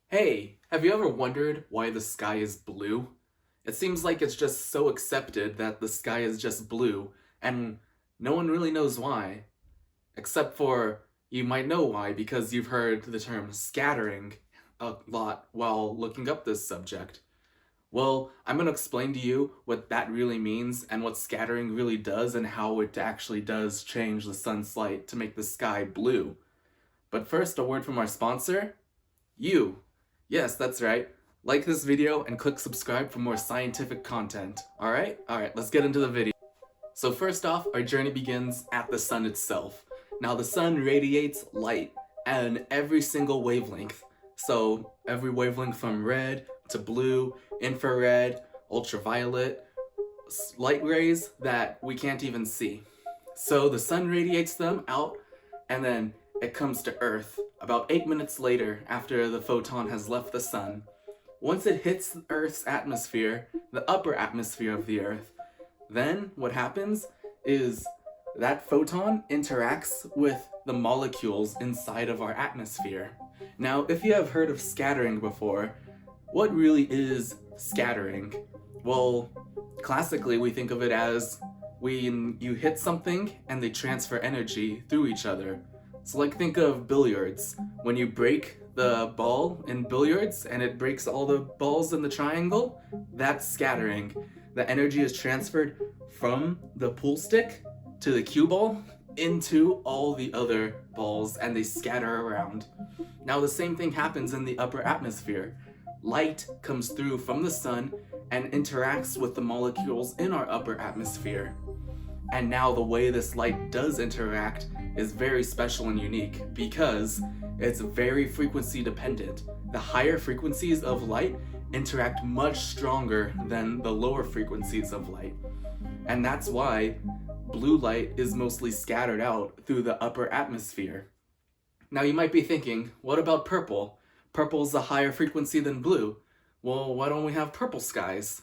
Hey, have you ever wondered why the sky is blue? It seems like it's just so accepted that the sky is just blue, and no one really knows why. Except for you might know why because you've heard the term scattering a lot while looking up this subject. Well, I'm going to explain to you what that really means and what scattering really does and how it actually does change the sun's light to make the sky blue. But first, a word from our sponsor. You. Yes, that's right. Like this video and click subscribe for more scientific content. Alright? Alright, let's get into the video. So first off, our journey begins at the sun itself. Now the sun radiates light and every single wavelength. So every wavelength from red to blue, infrared, ultraviolet, light rays that we can't even see. So the sun radiates them out and then it comes to Earth about 8 minutes later after the photon has left the sun. Once it hits Earth's atmosphere, the upper atmosphere of the Earth, then what happens is that photon interacts with the molecules inside of our atmosphere. Now, if you have heard of scattering before, what really is scattering? Well, classically we think of it as when you hit something and they transfer energy through each other. So like think of billiards. When you break the ball in billiards and it breaks all the balls in the triangle, that's scattering. The energy is transferred from the pool stick to the cue ball into all the other balls and they scatter around. Now the same thing happens in the upper atmosphere. Light comes through from the sun and interacts with the molecules in our upper atmosphere. And now the way this light does interact is very special and unique because it's very frequency dependent. The higher frequencies of light interact much stronger than the lower frequencies of light. And that's why blue light is mostly scattered out through the upper atmosphere. Now you might be thinking, what about purple? Purple's a higher frequency than blue. Well, why don't we have purple skies?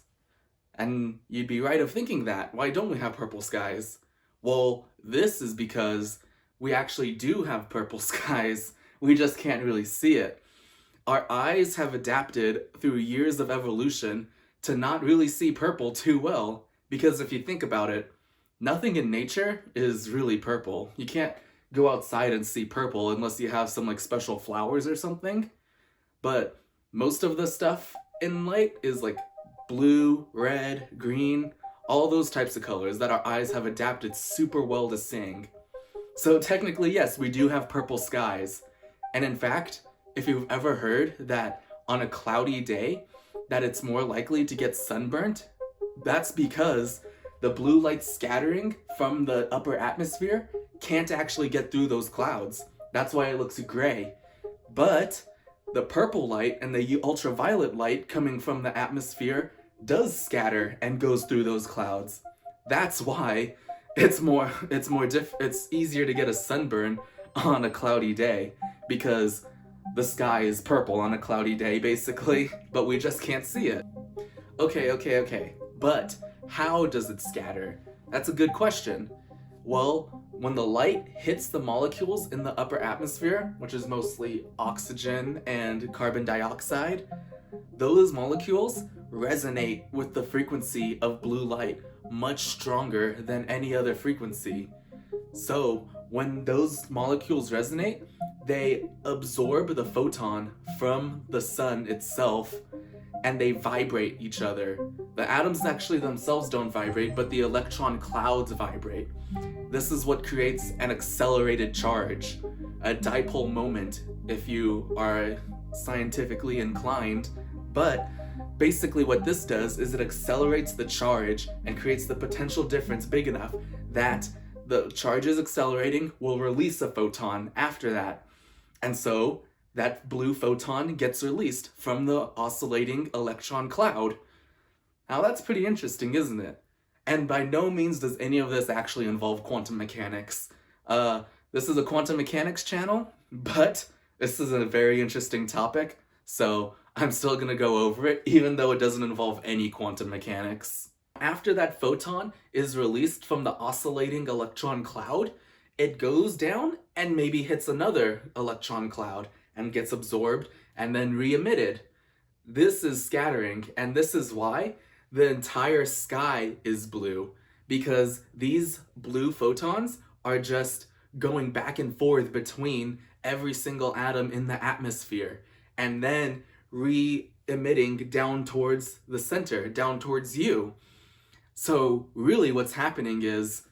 And you'd be right of thinking that. Why don't we have purple skies? Well, this is because we actually do have purple skies. We just can't really see it. Our eyes have adapted through years of evolution to not really see purple too well. Because if you think about it, nothing in nature is really purple. You can't go outside and see purple unless you have some like special flowers or something. But most of the stuff in light is like blue, red, green, all those types of colors that our eyes have adapted super well to seeing. So technically, yes, we do have purple skies. And in fact, if you've ever heard that on a cloudy day, that it's more likely to get sunburnt, that's because the blue light scattering from the upper atmosphere can't actually get through those clouds. That's why it looks gray. But the purple light and the ultraviolet light coming from the atmosphere does scatter and goes through those clouds. That's why it's easier to get a sunburn on a cloudy day because the sky is purple on a cloudy day basically, but we just can't see it. Okay. But how does it scatter? That's a good question. Well, when the light hits the molecules in the upper atmosphere, which is mostly oxygen and carbon dioxide, those molecules resonate with the frequency of blue light much stronger than any other frequency. So when those molecules resonate, they absorb the photon from the sun itself and they vibrate each other. The atoms actually themselves don't vibrate, but the electron clouds vibrate. This is what creates an accelerated charge, a dipole moment if you are scientifically inclined. But basically what this does is it accelerates the charge and creates the potential difference big enough that the charges accelerating will release a photon after that. And so that blue photon gets released from the oscillating electron cloud. Now that's pretty interesting, isn't it? And by no means does any of this actually involve quantum mechanics. This is a quantum mechanics channel, but this is a very interesting topic, so I'm still gonna go over it, even though it doesn't involve any quantum mechanics. After that photon is released from the oscillating electron cloud, it goes down and maybe hits another electron cloud and gets absorbed and then re-emitted. This is scattering, and this is why the entire sky is blue, because these blue photons are just going back and forth between every single atom in the atmosphere, and then re-emitting down towards the center, down towards you. So really what's happening is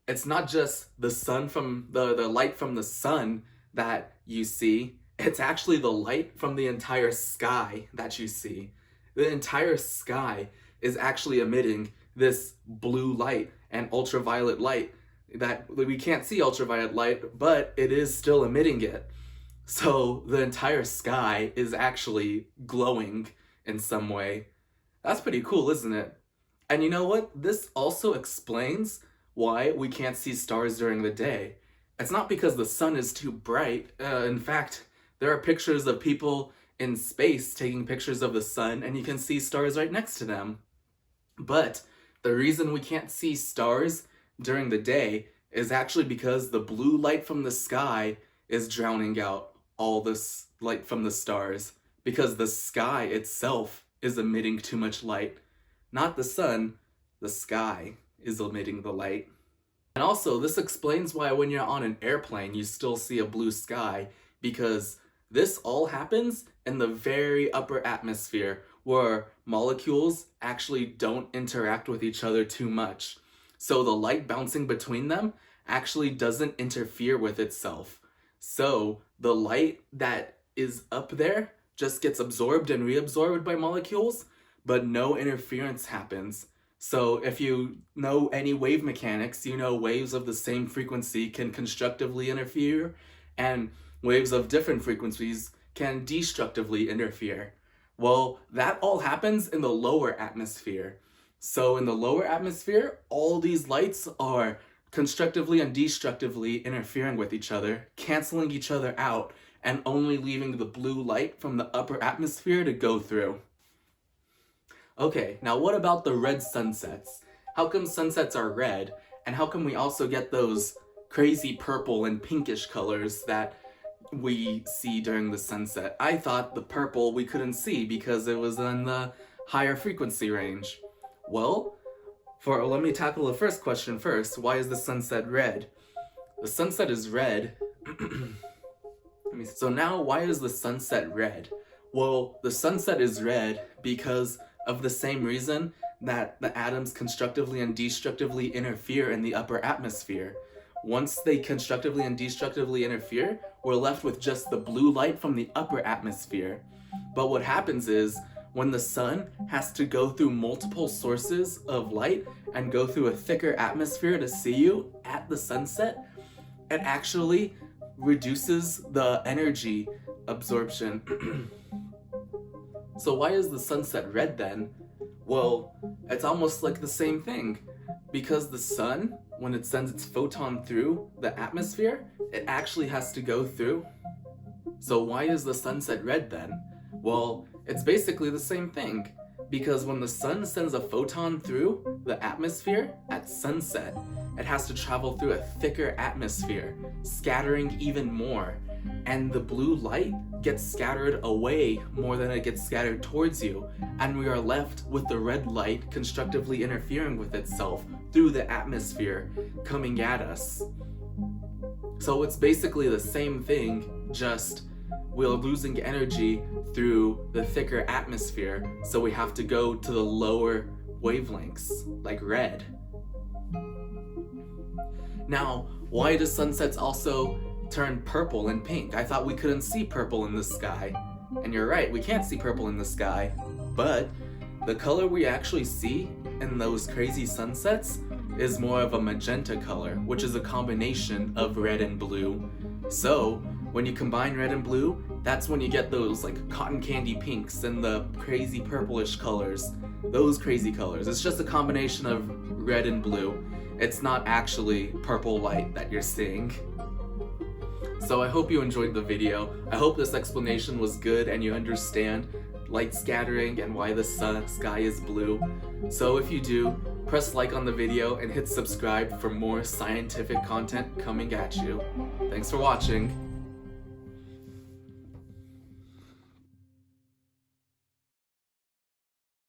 it's not just the sun from the light from the sun that you see, it's actually the light from the entire sky that you see. The entire sky is actually emitting this blue light and ultraviolet light that we can't see ultraviolet light, but it is still emitting it. So the entire sky is actually glowing in some way. That's pretty cool, isn't it? And you know what? This also explains why we can't see stars during the day. It's not because the sun is too bright. In fact, there are pictures of people in space taking pictures of the sun, and you can see stars right next to them. But the reason we can't see stars during the day is actually because the blue light from the sky is drowning out all this light from the stars, because the sky itself is emitting too much light. Not the sun, the sky is emitting the light. And also, this explains why when you're on an airplane, you still see a blue sky, because this all happens in the very upper atmosphere, where molecules actually don't interact with each other too much. So the light bouncing between them actually doesn't interfere with itself. So the light that is up there just gets absorbed and reabsorbed by molecules, but no interference happens. So if you know any wave mechanics, you know waves of the same frequency can constructively interfere, and waves of different frequencies can destructively interfere. Well, that all happens in the lower atmosphere. So in the lower atmosphere, all these lights are constructively and destructively interfering with each other, canceling each other out, and only leaving the blue light from the upper atmosphere to go through. Okay, now what about the red sunsets? How come sunsets are red, and how come we also get those crazy purple and pinkish colors that we see during the sunset? I thought the purple we couldn't see because it was in the higher frequency range. Well, let me tackle the first question first. Why is the sunset red? The sunset is red. So now, why is the sunset red? Well, the sunset is red because of the same reason that the atoms constructively and destructively interfere in the upper atmosphere. Once they constructively and destructively interfere, we're left with just the blue light from the upper atmosphere. But what happens is, when the sun has to go through multiple sources of light and go through a thicker atmosphere to see you at the sunset, it actually reduces the energy absorption. So why is the sunset red then? Well, it's almost like the same thing. Because the sun, when it sends its photon through the atmosphere, it actually has to go through. So why is the sunset red then? Well, it's basically the same thing. Because when the sun sends a photon through the atmosphere at sunset, it has to travel through a thicker atmosphere, scattering even more. And the blue light gets scattered away more than it gets scattered towards you. And we are left with the red light constructively interfering with itself through the atmosphere, coming at us. So it's basically the same thing, just we're losing energy through the thicker atmosphere, so we have to go to the lower wavelengths, like red. Now, why do sunsets also turn purple and pink? I thought we couldn't see purple in the sky. And you're right, we can't see purple in the sky, but the color we actually see in those crazy sunsets is more of a magenta color, which is a combination of red and blue. So, when you combine red and blue, that's when you get those like cotton candy pinks and the crazy purplish colors. Those crazy colors. It's just a combination of red and blue. It's not actually purple light that you're seeing. So I hope you enjoyed the video. I hope this explanation was good and you understand light scattering and why the sky is blue. So if you do, press like on the video and hit subscribe for more scientific content coming at you. Thanks for watching.